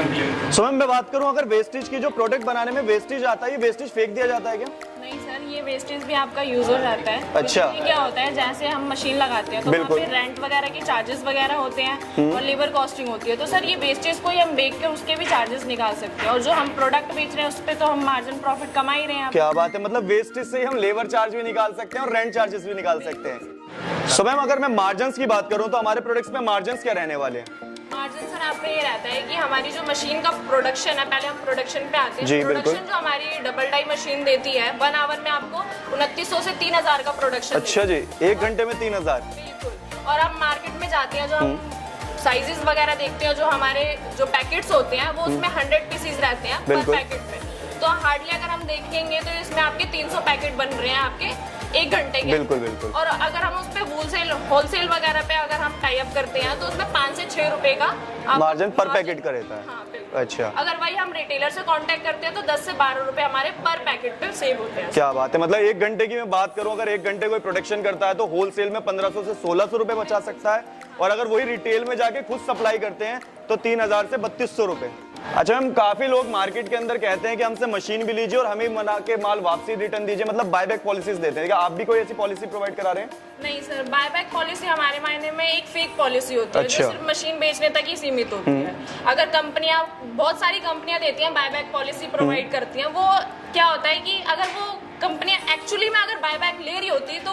20 so ma'am मैं बात करूं अगर वेस्टेज की जो प्रोडक्ट बनाने में वेस्टेज आता है, ये वेस्टेज फेंक दिया जाता है क्या? नहीं सर, ये वेस्टेज भी आपका यूज हो जाता है। अच्छा। इसमें क्या होता है, जैसे हम मशीन लगाते हैं तो वहाँ पे रेंट वगैरह के चार्जेस वगैरह होते हैं और लेबर कॉस्टिंग होती है। तो सर ये वेस्टेज को ही हम बेच कर उसके भी चार्जेस निकाल सकते हैं, और जो हम प्रोडक्ट बेच रहे हैं उस पर तो हम मार्जिन प्रॉफिट कमा ही रहे हैं। क्या बात है, मतलब वेस्टेज से ही हम लेबर चार्ज भी निकाल सकते हैं और रेंट चार्जेस भी निकाल सकते हैं। सो मैम अगर मैं मार्जिन की बात करूं तो हमारे प्रोडक्ट्स में मार्जिन क्या रहने वाले हैं? मार्जिन सर आपका ये रहता है कि हमारी जो मशीन का प्रोडक्शन है, पहले हम प्रोडक्शन पे आते हैं। जी, प्रोडक्शन जो हमारी डबल डाई मशीन देती है 1 आवर में आपको 2900 से 3000 का प्रोडक्शन। अच्छा जी, 1 घंटे में 3000? बिल्कुल। और हम मार्केट में जाते हैं, जो हम साइजेस वगैरह देखते हैं, जो हमारे जो पैकेट्स होते हैं वो उसमें 100 पीसीज रहते हैं पर पैकेट में। तो हार्डली अगर हम देखेंगे तो इसमें आपके 300 पैकेट बन रहे हैं आपके 1 घंटे के। बिल्कुल बिल्कुल। और अगर हम उस पे होलसेल वगैरह पे अगर हम टाई अप करते हैं तो उसमें 5 से 6 रुपए का मार्जिन पर पैकेट का रहता है। हाँ, बिल्कुल। अच्छा। अगर वही हम रिटेलर से कांटेक्ट करते हैं तो 10 से 12 रुपए हमारे पर पैकेट पे सेव होते हैं। क्या बात है, मतलब 1 घंटे की मैं बात करूं, अगर 1 घंटे कोई प्रोडक्शन करता है तो होलसेल में 1500 से 1600 रुपए बचा सकता है, और अगर वही रिटेल में जाके खुद सप्लाई करते हैं तो 3000 से 3200 रुपए। अच्छा मैम, काफी लोग मार्केट के अंदर कहते हैं कि हमसे मशीन भी लीजिए और हमें मना के माल वापसी रिटर्न दीजिए, मतलब बायबैक पॉलिसीज देते हैं। क्या आप भी कोई ऐसी पॉलिसी प्रोवाइड करा रहे हैं? नहीं सर, बायबैक पॉलिसी हमारे मायने में एक फेक पॉलिसी होती है। अच्छा। जो सिर्फ मशीन बेचने तक ही सीमित होती है। अगर कंपनियां, बहुत सारी कंपनियां देती हैं बायबैक पॉलिसी प्रोवाइड करती हैं, वो क्या होता है कि अगर वो कंपनियां एक्चुअली में अगर बायबैक ले रही होती तो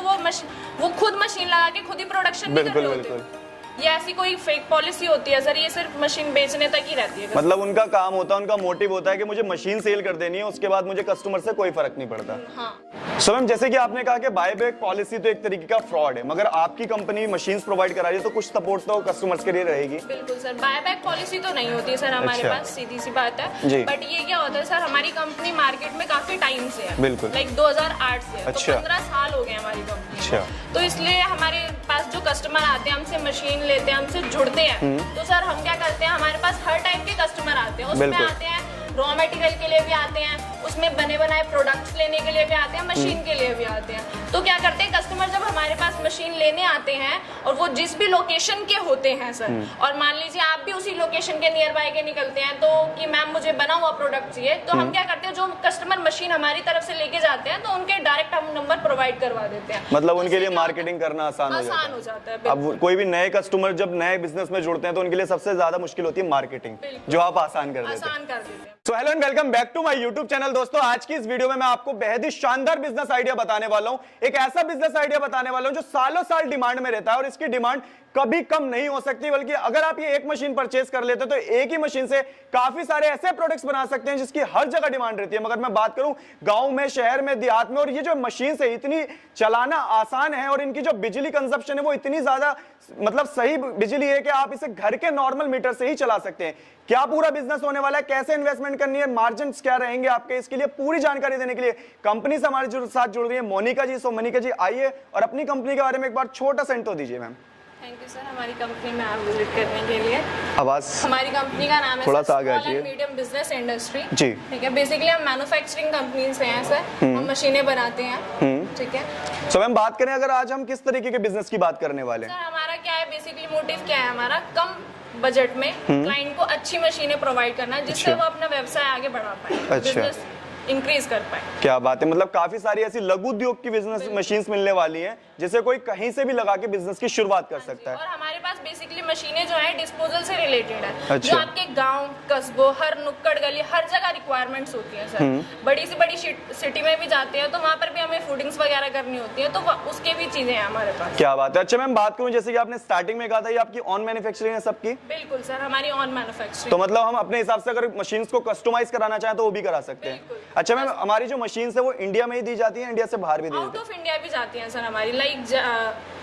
वो खुद मशीन लगा के खुद ही प्रोडक्शन भी कर रहे होते। ये ऐसी कोई फेक पॉलिसी होती है सर, ये सिर्फ मशीन बेचने तक ही रहती है। मतलब उनका काम होता है, उनका मोटिव होता है कि मुझे मशीन सेल कर देनी है, उसके बाद मुझे कस्टमर से कोई फर्क नहीं पड़ता। हाँ। सो मैम जैसे कि आपने कहा कि बायबैक पॉलिसी तो एक तरीके का फ्रॉड है, मगर आपकी कंपनी मशीन्स प्रोवाइड करा रही है तो कुछ सपोर्ट तो कस्टमर्स के लिए रहेगी। बिल्कुल सर, बायबैक पॉलिसी तो नहीं होती सर हमारे पास, सीधी सी बात है। बट ये क्या होता है सर, हमारी कंपनी मार्केट में काफी टाइम से है। बिल्कुल। लाइक 2008 से है। तो 15 साल हो गए हमारी कंपनी। तो इसलिए हमारे पास जो कस्टमर आते हैं, हमसे मशीन लेते हैं, हमसे जुड़ते हैं, तो सर हम क्या करते हैं, हमारे पास हर टाइप के कस्टमर आते हैं। उसमें आते हैं रॉ मटेरियल के लिए भी आते हैं, उसमें बने बनाए प्रोडक्ट्स लेने के लिए भी आते हैं, मशीन के लिए भी आते हैं। तो क्या करते हैं कस्टमर, जब हमारे पास मशीन लेने आते हैं और वो जिस भी लोकेशन के होते हैं सर, और मान लीजिए आप भी उसी लोकेशन के नियर बाय के निकलते हैं तो कि मैम मुझे बना हुआ प्रोडक्ट चाहिए, तो हम क्या करते हैं, जो कस्टमर मशीन हमारी तरफ से लेके जाते हैं तो उनके डायरेक्ट हम नंबर प्रोवाइड करवा देते हैं। मतलब उनके लिए मार्केटिंग करना आसान हो जाता है। अब कोई भी नए कस्टमर जब नए बिजनेस में जुड़ते हैं तो उनके लिए सबसे ज्यादा मुश्किल होती है मार्केटिंग, जो आप आसान कर देते हैं। So hello and welcome back to my YouTube channel. दोस्तों आज की इस वीडियो में मैं आपको बेहद ही शानदार बिजनेस आइडिया बताने वाला हूं, एक ऐसा बिजनेस आइडिया बताने वाला हूं जो सालों साल डिमांड में रहता है और इसकी डिमांड कभी कम नहीं हो सकती, बल्कि अगर आप ये एक मशीन परचेस कर लेते तो एक ही मशीन से काफी सारे ऐसे प्रोडक्ट्स बना सकते हैं जिसकी हर जगह डिमांड रहती है। मगर मैं बात करूं गांव में, शहर में, देहात में, और ये जो मशीन है इतनी चलाना आसान है और इनकी जो बिजली कंजप्शन है वो इतनी ज्यादा मतलब सही बिजली है कि आप इसे घर के नॉर्मल मीटर से ही चला सकते हैं। क्या पूरा बिजनेस होने वाला है, कैसे इन्वेस्टमेंट करनी है, मार्जिन क्या रहेंगे आपके, इसके लिए पूरी जानकारी देने के लिए कंपनी से हमारे साथ जुड़ रही है मोनिका जी। सो मोनिका जी आइए और अपनी कंपनी के बारे में एक बार छोटा सा इंट्रो दीजिए मैम। थैंक यू सर, हमारी कंपनी में आप विजिट करने के लिए। आवाज, हमारी कंपनी का नाम है थोड़ा सा आगे आइए, मीडियम बिजनेस इंडस्ट्री। जी ठीक है, बेसिकली हम मैन्युफैक्चरिंग कंपनी से हैं सर, हम मशीनें बनाते हैं। ठीक है। सो मैम बात करें अगर आज हम किस तरीके के बिजनेस की बात करने वाले हैं? सर हमारा क्या है, बेसिकली मोटिव क्या है हमारा, कम बजट में क्लाइंट को अच्छी मशीनें प्रोवाइड करना जिससे वो अपना व्यवसाय आगे बढ़ा पाए, बिजनेस इंक्रीज कर पाए। क्या बात है, मतलब काफी सारी ऐसी लघु उद्योग की बिजनेस मशीन्स मिलने वाली हैं जिसे कोई कहीं से भी लगा के बिजनेस की शुरुआत कर सकता है। और हमारे पास बेसिकली मशीनें जो है डिस्पोजल से रिलेटेड है। जो आपके गांव, कस्बों, हर नुक्कड़ गली, हर जगह रिक्वायरमेंट्स होती है सर। बड़ी से बड़ी सिटी में भी जाते हैं तो वहाँ पर भी हमें फूडिंग्स वगैरह करनी होती है, तो उसके भी चीजें हैं हमारे पास। क्या बात है। अच्छा मैम बात करूँ, जैसे कि आपने स्टार्टिंग में कहा था ये आपकी ऑन मैन्युफैक्चरिंग है सबकी? बिल्कुल सर, हमारी ऑन मैन्युफैक्चरिंग। तो मतलब हम अपने हिसाब से अगर मशीन्स को कस्टमाइज कराना चाहें तो वो भी करा सकते हैं। अच्छा मैम, हमारी जो मशीन है वो इंडिया में ही दी जाती है, इंडिया से बाहर भी दी जाती है? आउट ऑफ इंडिया भी जाती हैं सर हमारी, लाइक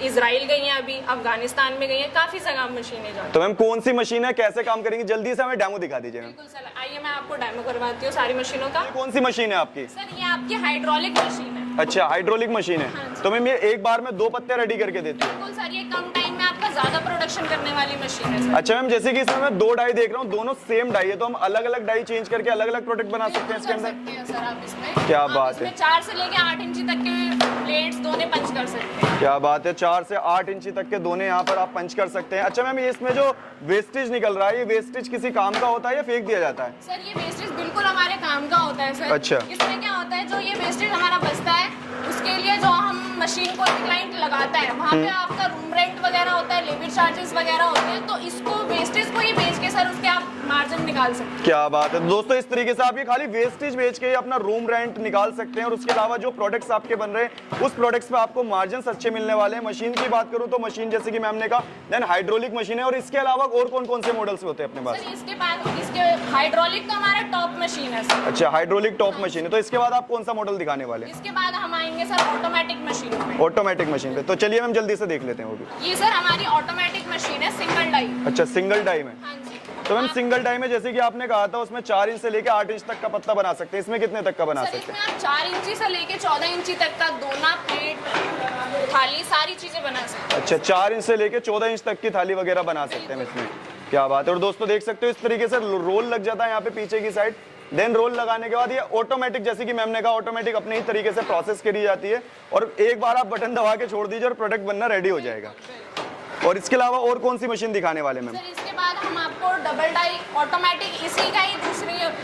इजराइल गई हैं, अभी अफगानिस्तान में गई हैं, काफी जगह मशीनें जाती हैं। तो मैम कौन सी मशीन है, कैसे काम करेंगी, जल्दी से हमें डेमो दिखा दीजिए। बिल्कुल सर, आइए मैं आपको डेमो करवाती हूँ सारी मशीनों का। कौन सी मशीन है आपकी? सर ये आपकी हाइड्रोलिक मशीन है। अच्छा, हाइड्रोलिक मशीन है। हाँ, तो मैम ये एक बार में 2 पत्ते रेडी करके देती है? बिल्कुल सर, ये कम टाइम में आपका ज्यादा प्रोडक्शन करने वाली मशीन है सर। अच्छा मैम, जैसे कि इसमें मैं 2 डाई देख रहा हूँ, दोनों सेम डाई है, तो हम अलग अलग डाई चेंज करके अलग अलग प्रोडक्ट बना सकते हैं इसके अंदर? सर आप इसमें क्या बात है। 4 से लेके 8 इंच तक के प्लेट्स दोने पंच कर सकते हैं। क्या बात है, 4 से 8 इंची तक के दोने यहाँ पर आप पंच कर सकते हैं। अच्छा मैम, ये इसमें जो वेस्टेज निकल रहा है, ये वेस्टेज किसी काम का होता है या फेंक दिया जाता है? सर ये वेस्टेज बिल्कुल हमारे काम का होता है सर। अच्छा। इसमें क्या होता है, जो ये वेस्टेज हमारा बचता है उसके लिए जो हम मशीन को क्लाइंट लगाता है, वहाँ पे आपका रूम रेंट वगैरह होता है, लेबर चार्जेस वगैरह होते हैं, तो इसको वेस्टेज को ही बेच के सर उसके आप मार्जिन निकाल सकते हैं। क्या बात है दोस्तों, इस तरीके से आप ये खाली वेस्टेज बेच के अपना रूम रेंट निकाल सकते हैं और उसके अलावा जो प्रोडक्ट्स आपके बन रहे हैं उस प्रोडक्ट्स पे आपको मार्जिन अच्छे मिलने वाले हैं। मशीन की बात करूं तो मशीन जैसे कि मैम ने कहा देन हाइड्रोलिक मशीन है, और इसके अलावा और कौन कौन से मॉडल्स होते हैं अपने पास? सर इसके बाद इसके हाइड्रोलिक तो हमारा टॉप मशीन है सर। अच्छा, हाइड्रोलिक टॉप मशीन है। तो इसके बाद आप कौन सा मॉडल दिखाने वाले हैं? इसके बाद हम आएंगे सर ऑटोमेटिक मशीन पे। ऑटोमेटिक मशीन पे, तो चलिए मैम जल्दी से देख लेते हैं वो भी। ये सर हमारी ऑटोमेटिक मशीन है, सिंगल डाई। अच्छा, सिंगल डाई में। हाँ जी। तो मैम सिंगल डाई में जैसे कि आपने कहा था उसमें 4 इंच से लेके 8 इंच तक का पत्ता बना सकते हैं, इसमें कितने तक का बना सर सकते हैं? इसमें आप 4 इंची से लेके 14 इंची तक का दोना, प्लेट, थाली सारी चीजें बना सकते हैं। अच्छा, 4 इंच से लेके 14 इंच तक की थाली वगैरह बना सकते हैं इसमें। क्या बात है। और दोस्तों देख सकते हो इस तरीके से रोल लग जाता है यहाँ पे पीछे की साइड। देन रोल लगाने के बाद ये ऑटोमेटिक, जैसे कि मैम ने कहा, ऑटोमेटिक अपने ही तरीके से प्रोसेस करी जाती है और एक बार आप बटन दबा के छोड़ दीजिए और प्रोडक्ट बनना रेडी हो जाएगा। और इसके अलावा और कौन सी मशीन दिखाने वाले मैम? सर इसके बाद हम आपको डबल डाई ऑटोमेटिक, इसी का ही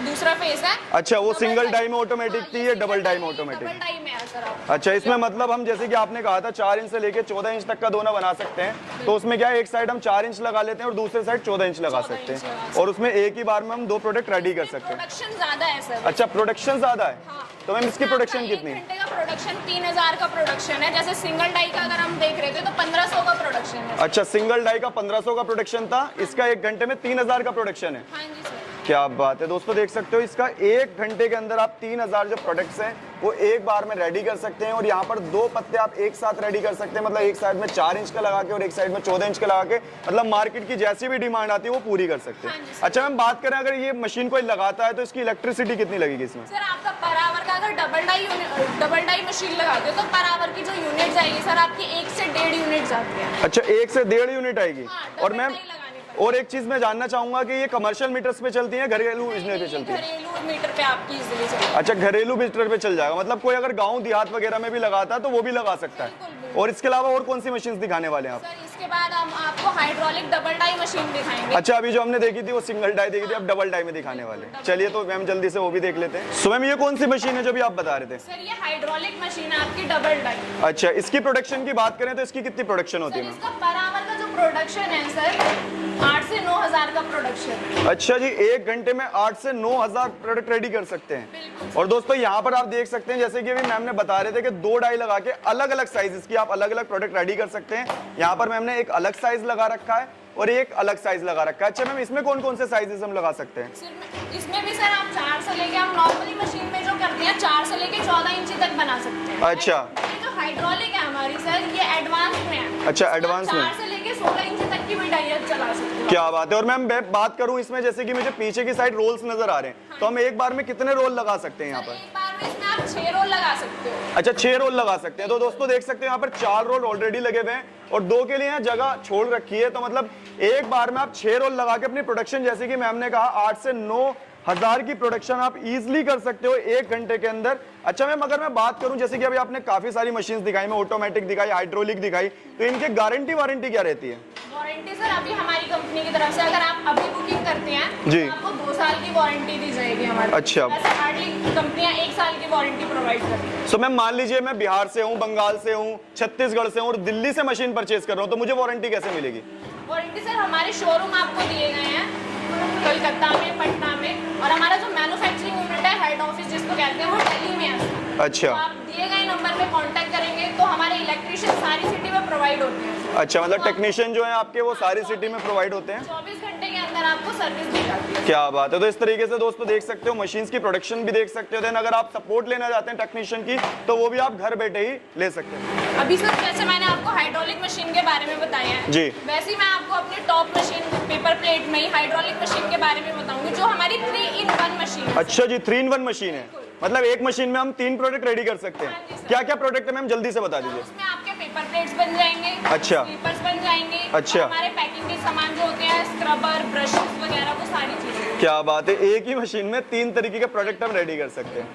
दूसरा फेस है। अच्छा, वो सिंगल डाई में ऑटोमेटिक थी, ये डबल डाई में ऑटोमेटिक। डबल डाई में है सर आप। अच्छा, इसमें मतलब हम जैसे कि आपने कहा था 4 इंच से लेके 14 इंच तक का दोना बना सकते हैं, तो उसमें क्या है, एक साइड हम 4 इंच लगा लेते हैं और दूसरे साइड 14 इंच लगा सकते हैं और उसमें एक ही बार में हम 2 प्रोडक्ट रेडी कर सकते हैं। प्रोडक्शन ज्यादा है सर। अच्छा, प्रोडक्शन ज्यादा है। हाँ। तो मैम इसकी प्रोडक्शन कितनी है? 1 घंटे का प्रोडक्शन 3000 का प्रोडक्शन है। जैसे सिंगल डाई का अगर हम देख रहे थे तो 1500 का प्रोडक्शन है। अच्छा, सिंगल डाई का 1500 का प्रोडक्शन था, इसका 1 घंटे में 3000 का प्रोडक्शन है। हाँ जी सर। क्या बात है दोस्तों, देख सकते हो इसका 1 घंटे के अंदर आप 3000 जो प्रोडक्ट्स हैं वो एक बार में रेडी कर सकते हैं। और यहाँ पर 2 पत्ते आप एक साथ रेडी कर सकते हैं, मतलब एक साइड में 4 इंच का लगा के और एक साइड में 14 इंच का लगा के, मतलब मार्केट की जैसी भी डिमांड आती है वो पूरी कर सकते हैं। अच्छा मैम, बात करें अगर ये मशीन कोई लगाता है तो इसकी इलेक्ट्रिसिटी कितनी लगेगी इसमें? सर आपका पर आवर का अगर डबल डाई मशीन लगाते हो तो पर आवर की जो यूनिट जाएगी सर आपकी 1 से 1.5 यूनिट जाती है। अच्छा, 1 से 1.5 यूनिट आएगी। हाँ, और मैम और एक चीज मैं जानना चाहूंगा कि ये कमर्शियल मीटर्स पे चलती है, घरेलू मीटर पे चलती है? घरेलू मीटर पे आपकी इजीली चलेगी। अच्छा, घरेलू मीटर पे चल जाएगा, मतलब कोई अगर गांव देहात वगैरह में भी लगाता है तो वो भी लगा सकता है। और इसके अलावा और कौन सी मशीन दिखाने वाले हैं आप? सर इसके बाद हम आपको हाइड्रोलिक डबल डाई मशीन दिखाएंगे। अच्छा, अभी जो हमने देखी थी वो सिंगल डाई देखी थी, अब डबल डाई में दिखाने वाले। चलिए तो मैम जल्दी से वो भी देख लेते हैं। सो मैम, ये कौन सी मशीन है जो भी आप बता रहे थे? सर ये हाइड्रोलिक मशीन है आपकी डबल डाई। अच्छा, इसकी प्रोडक्शन की बात करें तो इसकी कितनी प्रोडक्शन होती है? इसका पर आवर का जो प्रोडक्शन है सर 8 से 9000 का प्रोडक्शन। अच्छा जी, 1 घंटे में 8 से 9000 प्रोडक्ट रेडी कर सकते हैं। और दोस्तों यहाँ पर आप देख सकते हैं जैसे कि अभी मैम ने बता रहे थे कि 2 डाई लगा के अलग अलग साइजेस की आप अलग अलग प्रोडक्ट रेडी कर सकते हैं। यहाँ पर मैम ने एक अलग साइज लगा रखा है और एक अलग साइज लगा रखा है। अच्छा मैम, इसमें कौन कौन से साइजेस हम लगा सकते हैं? इसमें भी सर आप 4 से लेके, हम नॉर्मली मशीन में जो करते हैं 4 से लेके 14 इंची तक बना सकते हैं। अच्छा, ये जो हाइड्रोलिक है हमारी सर ये एडवांस में है। अच्छा, एडवांस में 4 से लेके 16 इंची तक की भी डाई चला सकते हैं। क्या बात है। और मैम बात करूं इसमें, जैसे कि मुझे पीछे की साइड रोल्स नजर आ रहे हैं, तो हम एक बार में कितने रोल लगा सकते हैं यहाँ पर? एक बार में इसमें आप 6 रोल लगा सकते हो। अच्छा, 6 रोल लगा सकते हैं। तो दोस्तों देख सकते हैं यहाँ पर 4 रोल ऑलरेडी लगे हुए हैं और 2 के लिए यहाँ जगह छोड़ रखी है। तो मतलब एक बार में आप 6 रोल लगा के अपनी प्रोडक्शन, जैसे कि मैम ने कहा 8 से 9000 की प्रोडक्शन आप इजीली कर सकते हो 1 घंटे के अंदर। अच्छा मैम, अगर मैं बात करूं जैसे कि अभी आपने काफी सारी मशीन्स दिखाई, मैं ऑटोमेटिक दिखाई, हाइड्रोलिक दिखाई, तो इनके गारंटी वारंटी क्या रहती है? वारंटी सर अभी हमारी कंपनी की तरफ से अगर आप अभी बुकिंग करते हैं जी, तो आपको 2 साल की वारंटी दी जाएगी हमारी। अच्छा, वैसे हार्डली कंपनियां 1 साल की वारंटी प्रोवाइड करती हैं। सो मैम मान लीजिए मैं बिहार से हूँ, बंगाल से हूँ, छत्तीसगढ़ से हूँ और दिल्ली से मशीन परचेज कर रहा हूँ, तो मुझे वारंटी कैसे मिलेगी? वारंटी सर हमारे शोरूम आपको दिए गए हैं कोलकाता में, पटना में, और हमारा जो मैन्युफैक्चरिंग यूनिट है, हेड ऑफिस जिसको कहते हैं, वो दिल्ली में है। अच्छा, तो आप दिए गए नंबर पे कांटेक्ट करेंगे तो हमारे इलेक्ट्रिशियन सारी सिटी में प्रोवाइड होते हैं। अच्छा, मतलब टेक्नीशियन जो है आपके वो सारी सिटी में प्रोवाइड होते हैं। 24 घंटे के अंदर आपको सर्विस दी जाती है। क्या बात है। तो इस तरीके से दोस्तों देख सकते हो मशीन्स की प्रोडक्शन भी देख सकते हो। देन अगर आप सपोर्ट लेना चाहते हैं टेक्नीशियन की तो वो भी आप घर बैठे ही ले सकते हैं। अभी सर जैसे मैंने आपको हाइड्रोलिक मशीन के बारे में बताया है जी, वैसे ही मैं आपको अपनी टॉप मशीन पेपर प्लेट में ही हाइड्रोलिक मशीन के बारे में बताऊंगी, जो हमारी 3-in-1 मशीन है। अच्छा जी, 3-in-1 मशीन है, मतलब एक मशीन में हम 3 प्रोडक्ट रेडी कर सकते हैं। क्या क्या प्रोडक्ट है मैम, जल्दी से बता दीजिए। उसमें आपके पेपर प्लेट्स बन जाएंगे, अच्छा, स्लीपर्स बन जाएंगे, अच्छा, हमारे पैकिंग के सामान जो होते हैं, स्क्रबर, ब्रशेस वगैरह, वो सारी चीजें। क्या बात है, एक ही मशीन में 3 तरीके के प्रोडक्ट हम रेडी कर सकते हैं।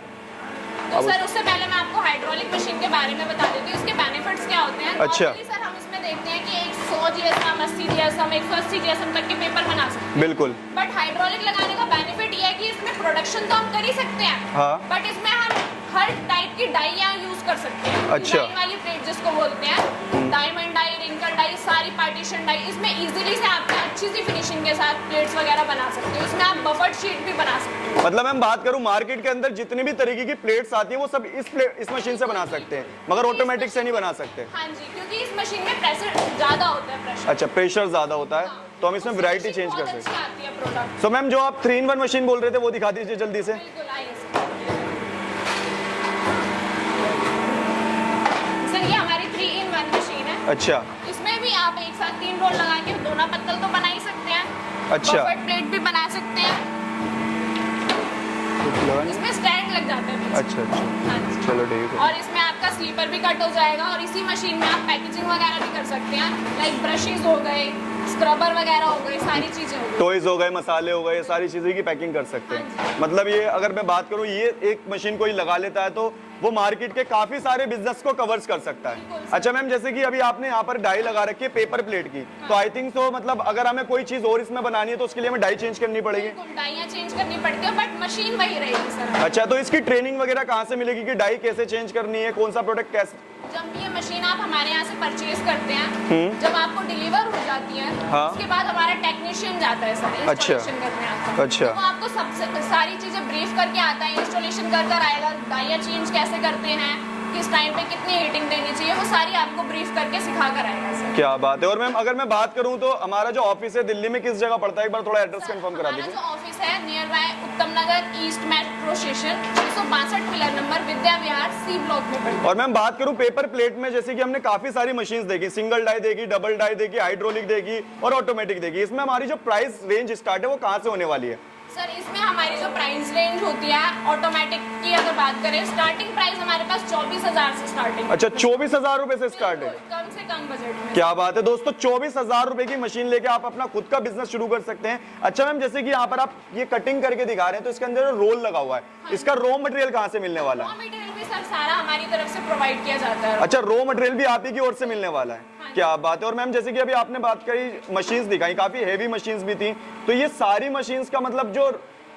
तो सर उससे पहले मैं आपको हाइड्रोलिक मशीन के बारे में बता देती हूँ, इसके बेनिफिट्स क्या होते हैं। अच्छा सर हम इसमें देखते हैं कि 100 GSM, 80 GSM, 180 GSM तक के पेपर बना सकते हैं। बिल्कुल। बट हाइड्रोलिक लगाने का बेनिफिट ये है कि इसमें प्रोडक्शन तो हम कर ही सकते हैं, हाँ। बट इसमें हम हर टाइप की डाई यहाँ यूज कर सकते हैं। अच्छा। डाई वाली प्लेट जिसको बोलते हैं, डायमंड डाई, रिंकल डाई, सारी पार्टीशन डाई, इसमें इजीली से आप अच्छी सी फिनिशिंग के साथ प्लेट्स वगैरह बना सकते हो। इसमें आप बफर शीट भी बना सकते हो। मतलब मैं बात करूं मार्केट के अंदर जितनी भी तरीके की प्लेट्स आती हैं वो सब इस मशीन से बना सकते हैं, मगर ऑटोमेटिक से नहीं बना सकते। हाँ जी, क्योंकि इस मशीन में प्रेशर ज्यादा होता है। प्रेशर, अच्छा, प्रेशर ज्यादा होता है, तो हम इसमें वैरायटी चेंज कर सकते हैं। आती है प्रोडक्ट। तो मैम जो आप 3-in-1 मशीन बोल रहे थे वो दिखा दीजिए जल्दी से। बिल्कुल, आइए सर, ये हमारी 3-in-1 मशीन है। अच्छा, इसमें भी आप एक साथ 3 रोल लगा के दोना पत्तल तो बना ही सकते हैं। अच्छा, बफर प्लेट भी बना सकते हैं। इसमें स्टैंड लग जाता है। अच्छा अच्छा, हाँ जी। चलो ठीक है। और इसमें आपका स्लीपर भी कट हो जाएगा, और इसी मशीन में आप पैकेजिंग वगैरह भी कर सकते हैं, लाइक ब्रशेस हो गए, स्क्रबर वगैरह हो गए, सारी चीजें हो गई, टॉयज हो गए, मसाले हो गए, सारी चीजें की पैकिंग कर सकते हैं। मतलब ये अगर मैं बात करूं, ये एक मशीन कोई लगा लेता है तो वो मार्केट के काफी सारे बिजनेस को कवर्स कर सकता है। अच्छा मैम, जैसे कि अभी आपने यहाँ पर डाई लगा रखी है पेपर प्लेट की, तो आई थिंक तो मतलब अगर हमें कोई चीज और इसमें बनानी है तो उसके लिए हमें डाई चेंज करनी पड़ेगी। डाइयाँ चेंज करनी पड़ती है, बट मशीन वही रहेगी सर। अच्छा, तो इसकी ट्रेनिंग वगैरह कहाँ से मिलेगी कि डाई कैसे चेंज करनी है, कौन सा प्रोडक्ट कैसे? जब ये मशीन आप हमारे यहाँ से परचेज करते हैं, जब आपको डिलीवर हो जाती है, हाँ। उसके बाद हमारा टेक्नीशियन जाता है सर इंस्टॉलेशन करने आता है। अच्छा। तो वो आपको सबसे सारी चीजें ब्रीफ करके आता है, इंस्टॉलेशन कर आएगा, डाइयाँ चेंज कैसे करते हैं, किस टाइम पे कितनी हीटिंग देनी चाहिए, वो सारी आपको ब्रीफ करके सिखा कर आएगा सर। क्या बात है। और मैम अगर मैं बात करूं तो हमारा जो ऑफिस है दिल्ली में किस जगह पड़ता है, एक बार थोड़ा एड्रेस कंफर्म करा दीजिए। हमारा जो ऑफिस है near by Uttam Nagar east metro station 662 pillar number Vidya Vihar C block में पड़ता है। और मैम बात करूं पेपर प्लेट में, जैसे कि हमने काफी सारी मशीन्स देखी, सिंगल डाई देखी, डबल डाई देखी, हाइड्रोलिक देखी और ऑटोमेटिक देखी, इसमें हमारी जो प्राइस रेंज स्टार्ट है वो कहाँ से होने वाली है? सर इसमें हमारी जो प्राइस रेंज होती है ऑटोमेटिक की अगर बात करें, स्टार्टिंग प्राइस हमारे पास 24,000 से स्टार्टिंग। अच्छा, 24,000 रुपए से स्टार्ट है, कम से कम बजट में। क्या बात है दोस्तों, 24,000 रुपए की मशीन लेके आप अपना खुद का बिजनेस शुरू कर सकते हैं। अच्छा मैम, जैसे कि यहाँ पर आप ये कटिंग करके दिखा रहे हैं तो इसके अंदर रोल लगा हुआ है, इसका रॉ मटेरियल कहाँ से मिलने वाला है? रॉ मटेरियल भी सर सारा हमारी तरफ से प्रोवाइड किया जाता है। अच्छा, रॉ मटेरियल भी आप ही की ओर से मिलने वाला है, क्या बात है। और मैम जैसे कि अभी आपने बात करी मशीन्स दिखाई, काफी हेवी मशीन्स भी थी, तो ये सारी मशीन्स का मतलब जो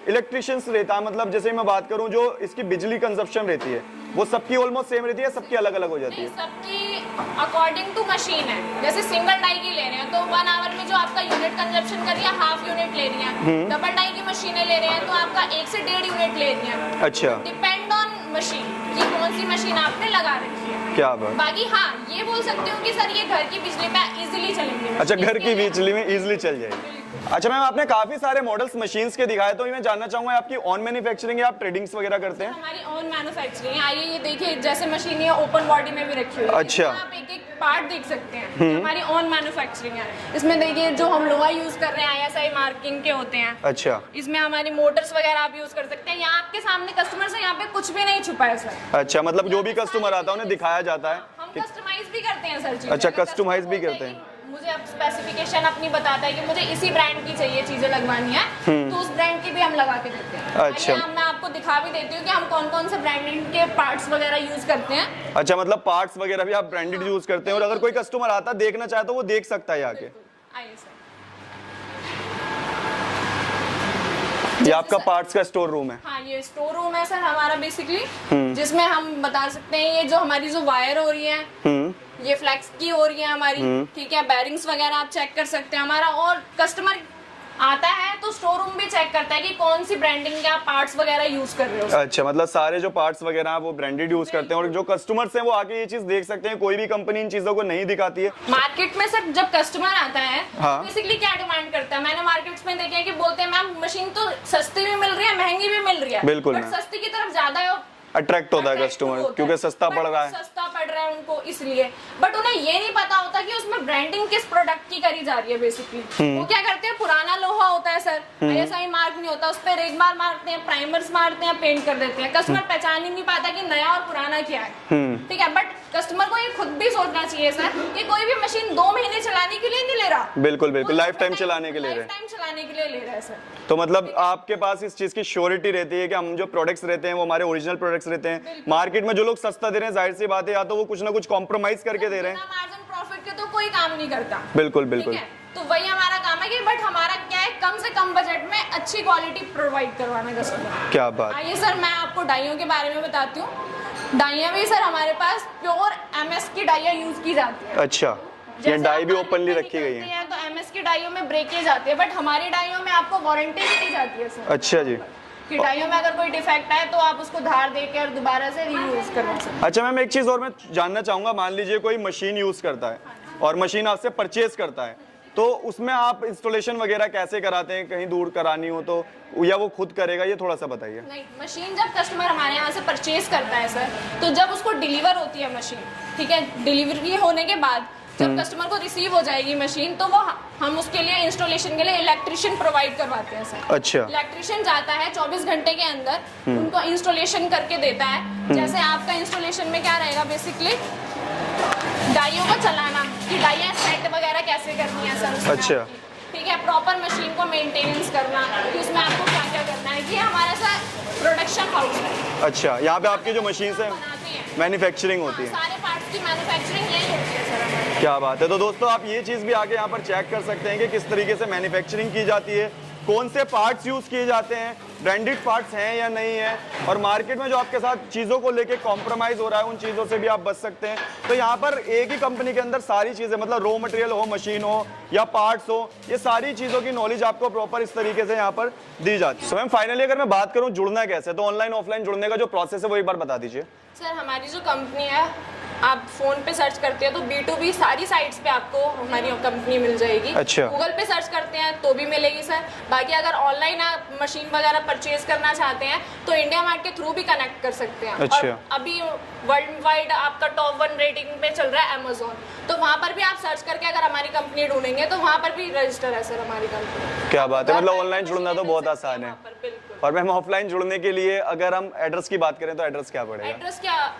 इलेक्ट्रिशियंस रहता है, मतलब जैसे मैं बात करूं जो इसकी बिजली कंजप्शन रहती है वो सबकी ऑलमोस्ट सेम रहती है, सबकी अलग अलग हो जाती है? सबकी अकॉर्डिंग टू मशीन है। जैसे सिंगल डाई की ले रहे हैं तो 1 आवर में जो आपका यूनिट कंजप्शन कर रही है हाफ यूनिट ले रही है। डबल डाई की मशीनें ले रहे हैं तो आपका 1 से 1.5 यूनिट ले रही है। अच्छा, डिपेंड ऑन मशीन कि कौन सी मशीन आपने लगा रखी है। क्या बात। बाकी हाँ ये बोल सकते हो कि सर ये घर की बिजली पे इजीली चलेंगे। अच्छा, घर की बिजली में इजीली चल जाएगी। अच्छा मैम, आपने काफी सारे मॉडल्स मशीन्स के दिखाए, तो मैं जानना चाहूंगा आपकी ऑन मैन्युफैक्चरिंग या आप ट्रेडिंग्स वगैरह करते हैं? हमारी ऑन मैन्युफैक्चरिंग। आइए ये देखिए, जैसे मशीन ये ओपन बॉडी में भी रखी हुई है। अच्छा, आप एक एक पार्ट देख सकते हैं, हमारी ऑन मैन्युफैक्चरिंग है। इसमें देखिए जो हम लोहा यूज कर रहे हैं ISI मार्किंग के होते हैं। अच्छा, इसमें हमारी मोटर्स वगैरह आप यूज कर सकते हैं। यहाँ आपके सामने कस्टमर से यहाँ पे कुछ भी नहीं छुपा है सर। अच्छा, मतलब जो भी कस्टमर आता है उन्हें दिखाया जाता है। हम कस्टमाइज भी करते हैं सर चीजें। अच्छा, कस्टमाइज भी करते हैं। मुझे अब स्पेसिफिकेशन अपनी बताता है कि मुझे इसी ब्रांड की चाहिए चीजें लगवानी है, तो उस ब्रांड की भी हम लगा के देते हैं। अच्छा, मैं आपको दिखा भी देती हूँ कि हम कौन कौन से ब्रांडेड के पार्ट्स वगैरह यूज करते हैं। अच्छा, मतलब पार्ट्स वगैरह भी आप ब्रांडेड यूज करते हैं, और अगर कोई कस्टमर आता देखना चाहे तो वो देख सकता है आके। आइए सर, ये आपका पार्ट्स का स्टोर रूम है? हाँ ये स्टोर रूम है सर हमारा बेसिकली, जिसमें हम बता सकते हैं ये जो हमारी जो वायर हो रही है ये फ्लेक्स की हो रही है हमारी, ठीक है। बैरिंग्स वगैरह आप चेक कर सकते हैं हमारा, और कस्टमर आता है तो स्टोर रूम भी चेक करता है कि कौन सी ब्रांडिंग के आप पार्ट्स वगैरह यूज कर रहे हो। अच्छा, मतलब सारे जो पार्ट्स वगैरह हैं वो ब्रांडेड यूज करते हैं, और जो कस्टमर्स हैं वो आके ये चीज देख सकते हैं। कोई भी कंपनी इन चीजों को नहीं दिखाती है मार्केट में सर। जब कस्टमर आता है हाँ। बेसिकली क्या डिमांड करता है, मैंने मार्केट्स में देखे हैं कि बोलते हैं मैम मशीन तो सस्ती भी मिल रही है, महंगी भी मिल रही है। बिल्कुल, बट सस्ती की तरफ ज्यादा अट्रैक्ट होता है कस्टमर, क्योंकि सस्ता पड़ रहा है। सस्ता पड़ रहा है उनको इसलिए, बट उन्हें ये नहीं पता होता कि उसमें ब्रांडिंग किस प्रोडक्ट की करी जा रही है बेसिकली। वो क्या करते हैं, पुराना लोहा होता है सर, ISI मार्क नहीं होता, उस पर रेगमार मारते हैं, प्राइमर्स मारते हैं, पेंट कर देते हैं, कस्टमर पहचान ही नहीं पाता कि नया और पुराना क्या है। ठीक है, बट कस्टमर को ये खुद भी सोचना चाहिए सर कि कोई भी मशीन 2 महीने चलाने के लिए नहीं ले रहा, बिल्कुल बिल्कुल लाइफ टाइम चलाने के लिए ले रहा है सर। तो मतलब आपके पास इस चीज की श्योरिटी रहती है कि हम जो प्रोडक्ट्स रहते हैं वो हमारे ओरिजिनल प्रोडक्ट्स रहते हैं। मार्केट में जो लोग सस्ता दे रहे हैं, जाहिर सी बात है या तो वो कुछ ना कुछ कॉम्प्रोमाइज करके दे रहे हैं, मार्जिन प्रॉफिट के तो कोई काम नहीं करता। बिल्कुल बिल्कुल, तो वही हमारा काम है कि बट हमारा क्या है, कम से कम बजट में अच्छी क्वालिटी प्रोवाइड करवाना कस्टमर। क्या बात। आइए सर मैं आपको डाइयों के बारे में बताती हूँ। डाइयाँ भी सर हमारे पास प्योर MS की डाइयाँ यूज की जाती है। अच्छा, ये डाई भी ओपनली रखी गई है। तो MS की डाइयों में ब्रेकेज आती है, बट हमारी डाइयों में आपको वारंटी भी दी जाती है सर। अच्छा जी, कि डाइयों में अगर कोई डिफेक्ट आए तो आप उसको धार देके और दोबारा से रीयूज करना सकते। अच्छा मैम, एक चीज और मैं जानना चाहूंगा, मान लीजिए कोई मशीन यूज करता है और मशीन आपसे परचेज करता है, तो उसमें आप इंस्टॉलेशन वगैरह कैसे कराते हैं, कहीं दूर करानी हो तो, या वो खुद करेगा, ये थोड़ा सा बताइए। नहीं, मशीन जब कस्टमर हमारे यहाँ से परचेज करता है सर, तो जब उसको डिलीवर होती है मशीन, ठीक है, डिलीवरी होने के बाद जब कस्टमर को रिसीव हो जाएगी मशीन, तो वो हम उसके लिए इंस्टॉलेशन के लिए इलेक्ट्रिशियन प्रोवाइड करवाते हैं सर। अच्छा, इलेक्ट्रिशियन जाता है 24 घंटे के अंदर उनको इंस्टॉलेशन करके देता है। जैसे आपका इंस्टॉलेशन में क्या रहेगा, बेसिकली डाइयों को चलाना, कि डाइयाँ सेट वगैरह कैसे करनी है सर। अच्छा, ठीक है, प्रॉपर मशीन को मेंटेनेंस करना कि उसमें आपको क्या क्या करना है, कि हमारा सा प्रोडक्शन हाउस है। अच्छा, यहाँ पे आपकी जो मशीन है मैन्युफैक्चरिंग होती है, सारे पार्ट्स की मैन्युफैक्चरिंग यही होती है सर हमारे। क्या बात है। तो दोस्तों आप ये चीज भी आके यहाँ पर चेक कर सकते हैं कि किस तरीके से मैन्युफैक्चरिंग की जाती है, कौन से पार्ट्स यूज किए जाते हैं, ब्रांडेड पार्ट्स हैं या नहीं है, और मार्केट में जो आपके साथ चीज़ों को लेके कॉम्प्रोमाइज़ हो रहा है उन चीज़ों से भी आप बच सकते हैं। तो यहाँ पर एक ही कंपनी के अंदर सारी चीज़ें, मतलब रॉ मटेरियल हो, मशीन हो या पार्ट्स हो, ये सारी चीज़ों की नॉलेज आपको प्रॉपर इस तरीके से यहाँ पर दी जाती है। तो मैम फाइनली अगर मैं बात करूँ जुड़ना कैसे, तो ऑनलाइन ऑफलाइन जुड़ने का जो प्रोसेस है वो एक बार बता दीजिए। सर हमारी जो कंपनी है, आप फोन पे सर्च करते हैं तो B2B सारी साइट्स पे आपको हमारी कंपनी मिल जाएगी। अच्छा। गूगल पे सर्च करते हैं तो भी मिलेगी सर। बाकी अगर ऑनलाइन आप मशीन वगैरह परचेज करना चाहते हैं तो इंडिया मार्ट के थ्रू भी कनेक्ट कर सकते हैं। अच्छा। और अभी वर्ल्ड वाइड आपका टॉप 1 रेटिंग पे चल रहा है Amazon, तो वहाँ पर भी आप सर्च करके अगर हमारी कंपनी ढूंढेंगे तो वहाँ पर भी रजिस्टर है सर हमारी कंपनी। क्या बात है, मतलब ऑनलाइन जुड़ना तो बहुत आसान है। और मैम ऑफलाइन जुड़ने के लिए अगर हम एड्रेस की बात करें तो एड्रेस क्या पड़ेगा?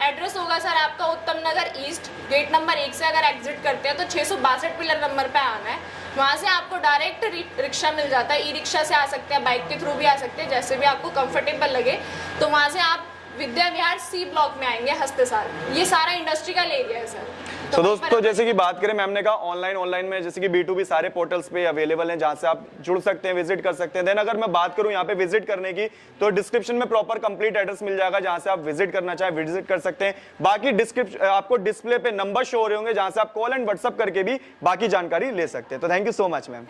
एड्रेस होगा सर आपका उत्तम नगर ईस्ट, गेट नंबर 1 से अगर एग्जिट करते हैं तो 662 पिलर नंबर पे आना है। वहाँ से आपको डायरेक्ट रिक्शा मिल जाता है, ई-रिक्शा से आ सकते हैं, बाइक के थ्रू भी आ सकते हैं, जैसे भी आपको कंफर्टेबल लगे। तो वहाँ से आप विद्या विहार C ब्लॉक में आएंगे, हस्तेसाल। ये सारा इंडस्ट्रियल एरिया है सर। तो दोस्तों जैसे कि बात करें, मैम ने कहा ऑनलाइन में जैसे कि B2B सारे पोर्टल्स पे अवेलेबल हैं जहां से आप जुड़ सकते हैं, विजिट कर सकते हैं। देन अगर मैं बात करूं यहाँ पे विजिट करने की, तो डिस्क्रिप्शन में प्रॉपर कंप्लीट एड्रेस मिल जाएगा जहां से आप विजिट करना चाहे विजिट कर सकते हैं। बाकी डिस्क्रिप्शन आपको डिस्प्ले पे नंबर शो हो रहे होंगे जहां से आप कॉल एंड व्हाट्सअप करके भी बाकी जानकारी ले सकते हैं। तो thank you so much ma'am.